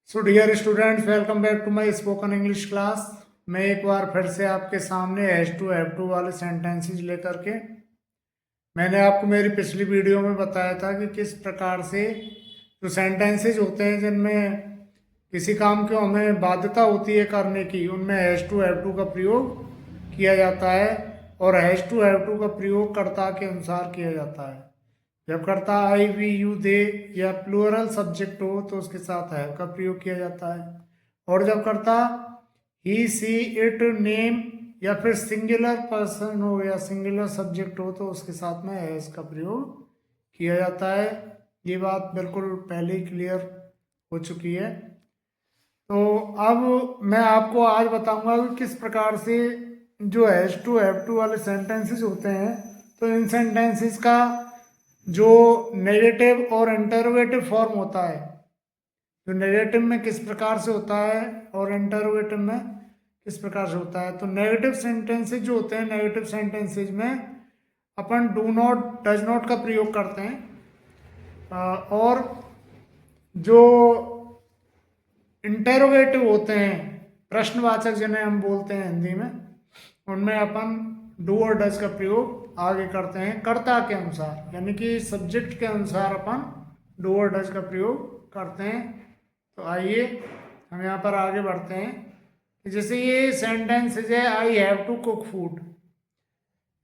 So dear students, welcome back to my spoken English class. मैं एक बार फिर से आपके सामने H2 F2 वाले सेंटेंसेस लेकर के मैंने आपको मेरी पिछली वीडियो में बताया था कि किस प्रकार से जो सेंटेंसेस होते हैं जिनमें किसी काम की हमें बाध्यता होती है करने की, उनमें H2 F2 का प्रयोग किया जाता है और H2 F2 का प्रयोग कर्ता के अनुसार किया जाता है। जब कर्ता आई वी यू दे या प्लूरल सब्जेक्ट हो तो उसके साथ हैव का प्रयोग किया जाता है, और जब कर्ता ही सी इट नेम या फिर सिंगुलर पर्सन हो या सिंगुलर सब्जेक्ट हो तो उसके साथ में हैज का प्रयोग किया जाता है। ये बात बिल्कुल पहले ही क्लियर हो चुकी है। तो अब मैं आपको आज बताऊंगा कि किस प्रकार से जो H2 F2 वाले सेंटेंसेस होते हैं, तो इन सेंटेंसेस का जो नेगेटिव और इंटरोगेटिव फॉर्म होता है, जो नेगेटिव में किस प्रकार से होता है और इंटरोगेटिव में किस प्रकार से होता है। तो नेगेटिव सेंटेंसेज जो होते हैं, नेगेटिव सेंटेंसेज में अपन डू नॉट, डज नॉट का प्रयोग करते हैं, और जो इंटरोगेटिव होते हैं, प्रश्नवाचक जिन्हें हम बोलते हैं हिंदी में, उनमें अपन डू और डज का प्रयोग आगे करते हैं कर्ता के अनुसार, यानी कि सब्जेक्ट के अनुसार अपन डू और डज का प्रयोग करते हैं। तो आइए हम यहाँ पर आगे बढ़ते हैं कि जैसे ये सेंटेंस है I have to cook food.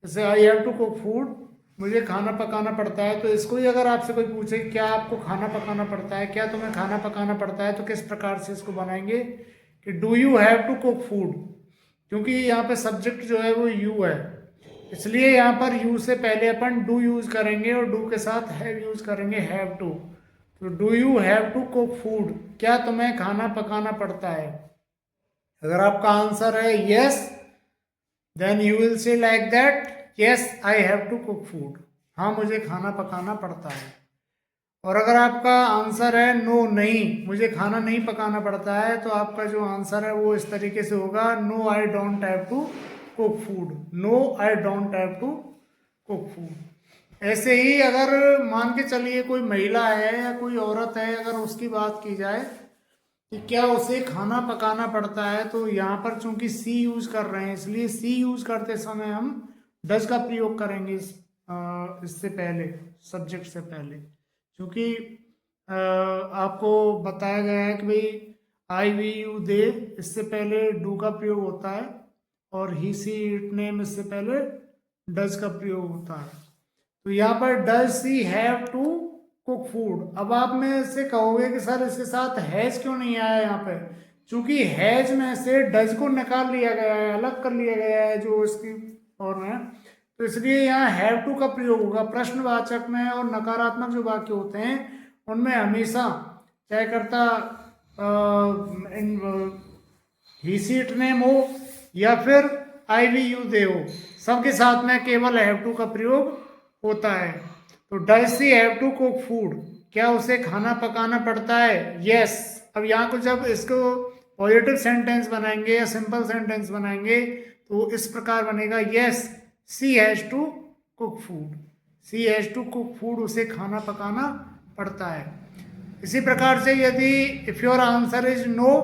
जैसे I have to cook food, मुझे खाना पकाना पड़ता है। तो इसको ही अगर आपसे कोई पूछे क्या आपको खाना पकाना पड़ता है, क्या तुम्हें खाना पकाना पड़ता है, तो किस प्रकार से इसको बनाएंगे कि do you have to cook food. क्योंकि यहाँ पे सब्जेक्ट जो है वो यू है, इसलिए यहाँ पर यू से पहले अपन डू यूज करेंगे और डू के साथ हैव यूज करेंगे, हैव टू। तो do you have to cook food, क्या तुम्हें खाना पकाना पड़ता है। अगर आपका आंसर है yes, then you will say like that yes I have to cook food, हाँ मुझे खाना पकाना पड़ता है। और अगर आपका आंसर है नो, नहीं मुझे खाना नहीं पकाना पड़ता है, तो आपका जो आंसर है वो इस तरीके से होगा no I don't have to cook food, no I don't have to cook food. ऐसे ही अगर मान के चलिए कोई महिला है या कोई औरत है, अगर उसकी बात की जाए कि क्या उसे खाना पकाना पड़ता है, तो यहाँ पर चूंकि सी यूज कर रहे हैं, इसलिए सी यूज करते समय हम डज का प्रयोग करेंगे इससे पहले, सब्जेक्ट से पहले। क्योंकि आपको बताया गया है कि भाई आई वी यू दे, इससे पहले डू का प्रयोग होता है, और ही सी इट नेम इससे पहले डज का प्रयोग होता है। तो यहाँ पर does she have to cook food. अब आप में से कहोगे कि सर इसके साथ हैज क्यों नहीं आया यहाँ पे, क्योंकि हैज में से डज को निकाल लिया गया है, अलग कर लिया गया है जो इसकी फॉर्म है, तो इसलिए यहाँ हैव टू का प्रयोग होगा। प्रश्नवाचक में और नकारात्मक जो वाक्य होते हैं उनमें हमेशा चाहे करता ही सी इट नेम हो या फिर आई वी यू दे हो, सबके साथ में केवल हैव टू का प्रयोग होता है। तो does she have to cook food, क्या उसे खाना पकाना पड़ता है, यस। अब यहाँ को जब इसको पॉजिटिव सेंटेंस बनाएंगे या सिंपल सेंटेंस बनाएंगे तो इस प्रकार बनेगा yes she has to cook food, she has to cook food, उसे खाना पकाना पड़ता है। इसी प्रकार से यदि if your answer is no,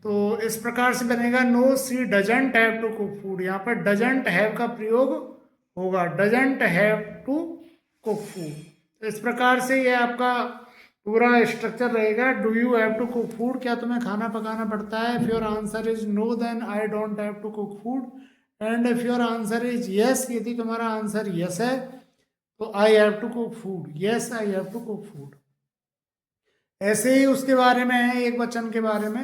तो इस प्रकार से बनेगा no she doesn't have to cook food. यहाँ पर डजंट हैव का प्रयोग होगा, doesn't have to cook food. तो इस प्रकार से ये आपका पूरा स्ट्रक्चर रहेगा। Do you have to cook food, क्या तुम्हें खाना पकाना पड़ता है। If your answer is no, then I don't have to cook food. And if your answer is yes, यदि तुम्हारा आंसर यस है तो I have to cook food, yes I have to cook food. ऐसे ही उसके बारे में है, एक वचन के बारे में,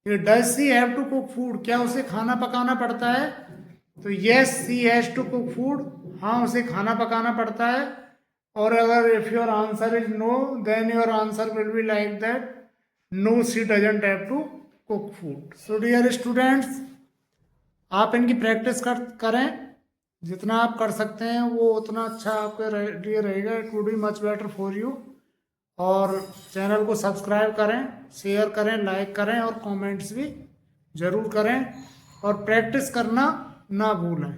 does she have to cook food, क्या उसे खाना पकाना पड़ता है। तो yes she has to cook food, हाँ उसे खाना पकाना पड़ता है। और अगर if your answer is no, then your answer will be like that no she doesn't have to cook food. So dear students, आप इनकी प्रैक्टिस करें, जितना आप कर सकते हैं वो उतना अच्छा आपके लिए रहेगा। It would be much better for you. और चैनल को सब्सक्राइब करें, शेयर करें, लाइक करें और कमेंट्स भी ज़रूर करें, और प्रैक्टिस करना ना भूलें।